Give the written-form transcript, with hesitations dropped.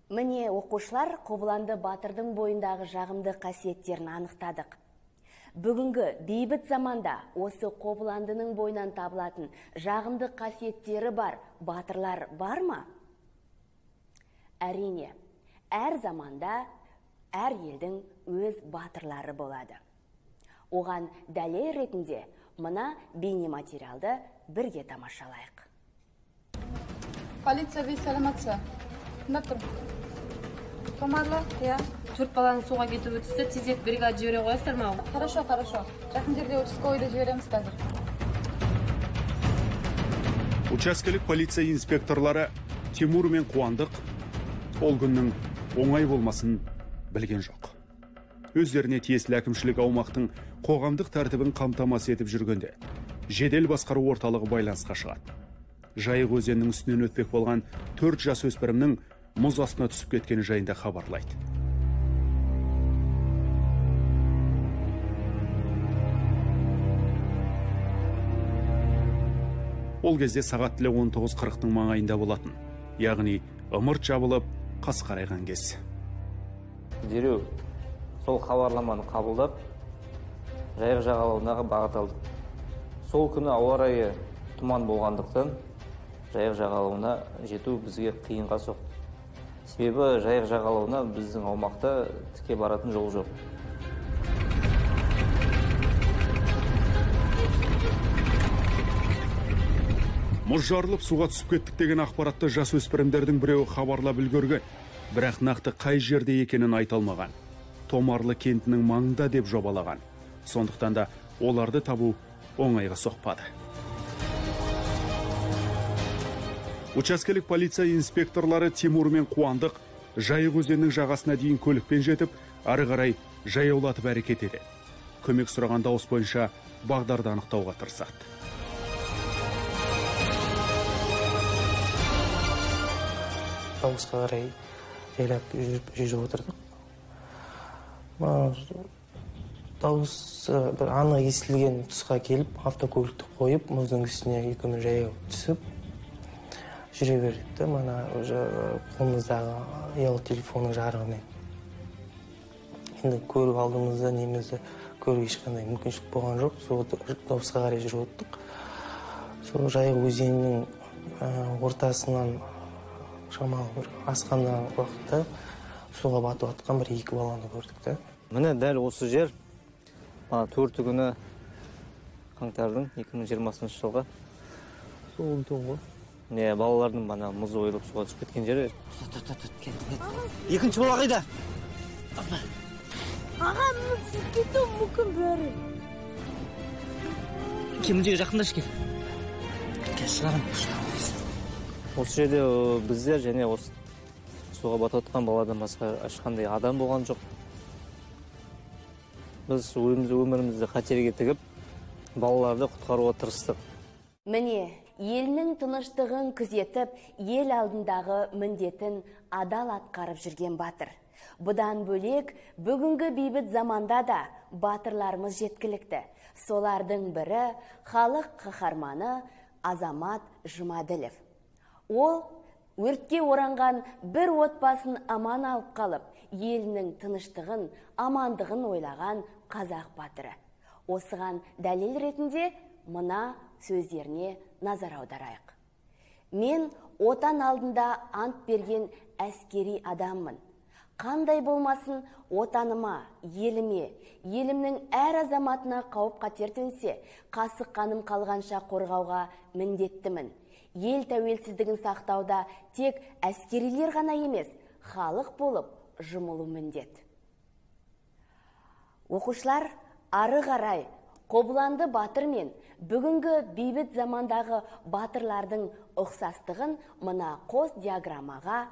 Міне оқушылар Қобыланды батырдың бойындағы жағымды қасиеттерін анықтадық. Бүгінгі бейбіт заманда осы Қобыландының бойынан табылатын жағымды қасиеттері бар батырлар бар ма? Әрине, әр заманда әр елдің өз батырлары болады. Оған дәлел ретінде мына бейнематериалды бірге тамашалайық. Полиция бей саламатса. Тыңдап тұр. Томарлы, я. 4 баланың суға кетіп өтісті, тезет бригада жібере қоясыздар ма? Хорошо. Жақын жерде участковыйды жібереміз қазір. Учаскелік полиция инспекторлары Тимур мен Қуандық ол күннің оңай болмасын білген жоқ. Өздеріне тиесілі әкімшілік аумақтың қоғамдық тәртібін қамтамасыз етіп жүргенде жедел басқару орталығы байланысқа шығады. Жайық өзенінің үстінен өтпек болған 4 жасөспірімнің мұз астына түсіп кеткені жайында хабарлайды. Ол кезде сағат тілі 19:40-ның маңайында болатын. Яғни ымырт жабылып, қас қарайған кез. Дереу сол хабарламаны қабылдап, Жайық жағалауындағы бағыт алдық. Сол күні ауа райы тұман болғандықтан, Жайық жағалауына жету бізге қиынға соқты. Себебі Жайық жағалауына біздің аумақта тіке баратын жол жоқ. Мұз жарылып суға түсіп кеттік деген ақпаратты жасөспірімдердің біреуі хабарлап үлгерген, бірақ нақты қай жерде екенін айта алмаған. Томарлы кентінің маңында деп жобалаған. Сондықтан да оларды табу оңайға соқпады. Учаскелік полиция инспекторлары Тимур мен Қуандық Жайық өзенінің жағасына дейін көлікпен жетіп, ары қарай жаяулатып әрекет етеді. Көмек сұраған дауыс бойынша бағдарды анықтауға тырысады. Дауысқа қарай жайлап жүріп отырдық. Дауыс бір анық естілген тұсқа келіп, автокөлікті қойып, мұздың үстіне екеуміз жаяу түсіп жүре берді. Мана қолымыздағы ұялы телефонның жарығымен. Енді көріп алдымызда немізді көріп ешқандай мүмкіншілік болған жоқ. Сол дауысқа қарай жүріп өттік. Сол Жайық өзенінің ортасынан шамалы бір асқанда уақытта суға батып атқан бір 2 баланы көрдік. Міне дәл осы жер 4 күні қаңтардың 2020 жылға. Сол тұңғы. Не, балалардың бана мұз ойылып суға түсіп кеткен жері. Екінші бала қайда? Аға, мүмкін кету мүмкін бәрі. Кеміндегі жақындашы кел. Шығарым. Осы жерде біздер және осы суға батып атқан баладан басқа ешқандай адам болған жоқ. Біз өмірімізді қатерге тігіп, балаларды құтқаруға тырыстық. Міне, елінің тыныштығын күзетіп, ел алдындағы міндетін адал атқарып жүрген батыр. Бұдан бөлек, бүгінгі бейбіт заманда да батырларымыз жеткілікті. Солардың бірі халық қаһарманы Азамат Жұмаділов. Ол өртке оранған бір отбасын аман алып қалып, елінің тыныштығын, амандығын ойлаған қазақ батыры. Осыған дәлел ретінде мына сөздеріне назар аударайық. Мен отан алдында ант берген әскери адаммын. Қандай болмасын отаныма, еліме, елімнің әр азаматына қауіп қатер төнсе, қасық қаным қалғанша қорғауға міндеттімін. Ел тәуелсіздігін сақтауда тек әскерилер ғана емес, халық болып жұмылу міндет. Оқушылар, ары қарай Қобыланды батыр мен бүгінгі бейбіт замандағы батырлардың ұқсастығын мына қос диаграммаға